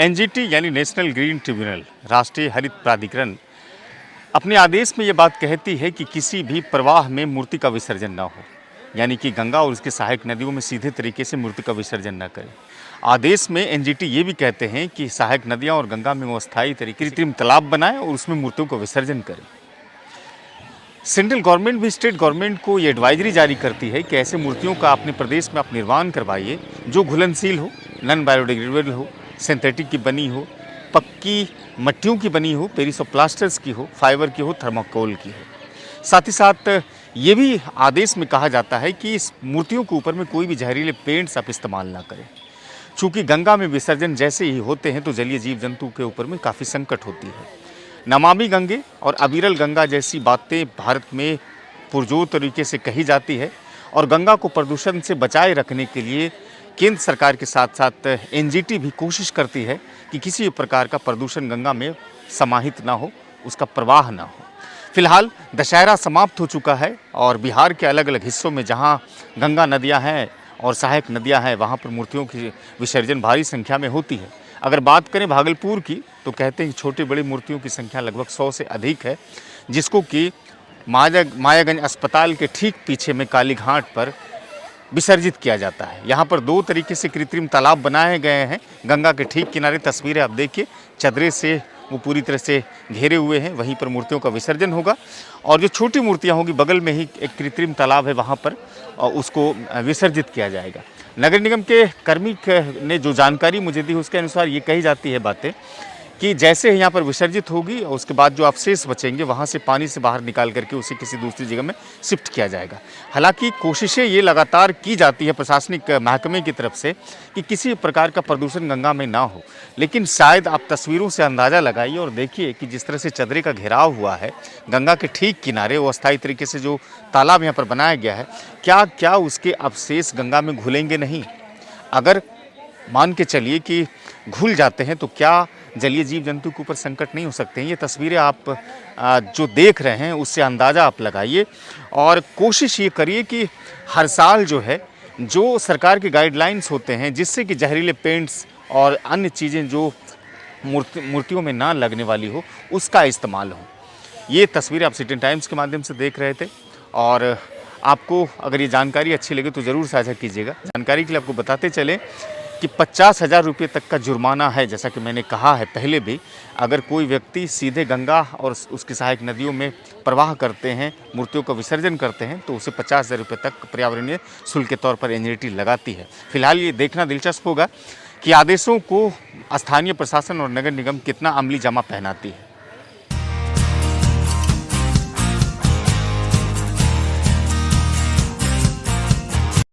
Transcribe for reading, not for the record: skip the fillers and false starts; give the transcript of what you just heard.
NGT यानी national green tribunal, राष्ट्रीय हरित प्राधिकरण अपने आदेश में ये बात कहती है कि किसी भी प्रवाह में मूर्ति का विसर्जन ना हो, यानी कि गंगा और उसके सहायक नदियों में सीधे तरीके से मूर्ति का विसर्जन न करें। आदेश में एनजीटी ये भी कहते हैं कि सहायक नदियां और गंगा में वो अस्थायी तरीके से कृत्रिम तालाब बनाएं और उसमें मूर्तियों का विसर्जन करें। सेंट्रल गवर्नमेंट भी स्टेट गवर्नमेंट को ये एडवाइजरी जारी करती है कि ऐसे मूर्तियों का अपने प्रदेश में आप निर्माण करवाइए जो घुलनशील हो, नॉन बायोडिग्रेडेबल हो, सिंथेटिक की बनी हो, पक्की मट्टियों की बनी हो, पेरिस ऑफ प्लास्टर्स की हो, फाइबर की हो, थर्माकोल की हो। साथ ही साथ ये भी आदेश में कहा जाता है कि इस मूर्तियों के ऊपर में कोई भी जहरीले पेंट्स आप इस्तेमाल ना करें। चूँकि गंगा में विसर्जन जैसे ही होते हैं तो जलीय जीव जंतु के ऊपर में काफ़ी संकट होती है। नमामि गंगे और अविरल गंगा जैसी बातें भारत में पुरजोर तरीके से कही जाती है और गंगा को प्रदूषण से बचाए रखने के लिए केंद्र सरकार के साथ साथ एनजीटी भी कोशिश करती है कि किसी प्रकार का प्रदूषण गंगा में समाहित ना हो, उसका प्रवाह ना हो। फिलहाल दशहरा समाप्त हो चुका है और बिहार के अलग अलग हिस्सों में जहां गंगा नदियां हैं और सहायक नदियां हैं वहां पर मूर्तियों की विसर्जन भारी संख्या में होती है। अगर बात करें भागलपुर की तो कहते हैं छोटी बड़ी मूर्तियों की संख्या लगभग 100 से अधिक है, जिसको कि मायागंज अस्पताल के ठीक पीछे में काली घाट पर विसर्जित किया जाता है। यहाँ पर 2 तरीके से कृत्रिम तालाब बनाए गए हैं। गंगा के ठीक किनारे तस्वीरें आप देखिए, चदरे से वो पूरी तरह से घेरे हुए हैं, वहीं पर मूर्तियों का विसर्जन होगा और जो छोटी मूर्तियाँ होंगी बगल में ही एक कृत्रिम तालाब है, वहाँ पर उसको विसर्जित किया जाएगा। नगर निगम के कर्मी ने जो जानकारी मुझे दी उसके अनुसार ये कही जाती है बातें कि जैसे ही यहाँ पर विसर्जित होगी और उसके बाद जो अवशेष बचेंगे वहाँ से पानी से बाहर निकाल करके उसे किसी दूसरी जगह में शिफ्ट किया जाएगा। हालांकि कोशिशें ये लगातार की जाती है प्रशासनिक महकमे की तरफ से कि किसी प्रकार का प्रदूषण गंगा में ना हो, लेकिन शायद आप तस्वीरों से अंदाज़ा लगाइए और देखिए कि जिस तरह से चदरे का घेराव हुआ है गंगा के ठीक किनारे, वो अस्थायी तरीके से जो तालाब यहाँ पर बनाया गया है, क्या उसके अवशेष गंगा में घुलेंगे नहीं? अगर मान के चलिए कि घुल जाते हैं तो क्या जलीय जीव जंतु के ऊपर संकट नहीं हो सकते हैं? ये तस्वीरें आप जो देख रहे हैं उससे अंदाज़ा आप लगाइए और कोशिश ये करिए कि हर साल जो है जो सरकार के गाइडलाइंस होते हैं जिससे कि जहरीले पेंट्स और अन्य चीज़ें जो मूर्तियों में ना लगने वाली हो उसका इस्तेमाल हो। ये तस्वीरें आप सिटी टाइम्स के माध्यम से देख रहे थे और आपको अगर ये जानकारी अच्छी लगे तो ज़रूर साझा कीजिएगा। जानकारी के लिए आपको बताते चलें कि 50,000 रुपये तक का जुर्माना है, जैसा कि मैंने कहा है पहले भी। अगर कोई व्यक्ति सीधे गंगा और उसकी सहायक नदियों में प्रवाह करते हैं, मूर्तियों का विसर्जन करते हैं तो उसे 50,000 रुपये तक पर्यावरणीय शुल्क के तौर पर एनजीटी लगाती है। फिलहाल ये देखना दिलचस्प होगा कि आदेशों को स्थानीय प्रशासन और नगर निगम कितना अमली जामा पहनाती है।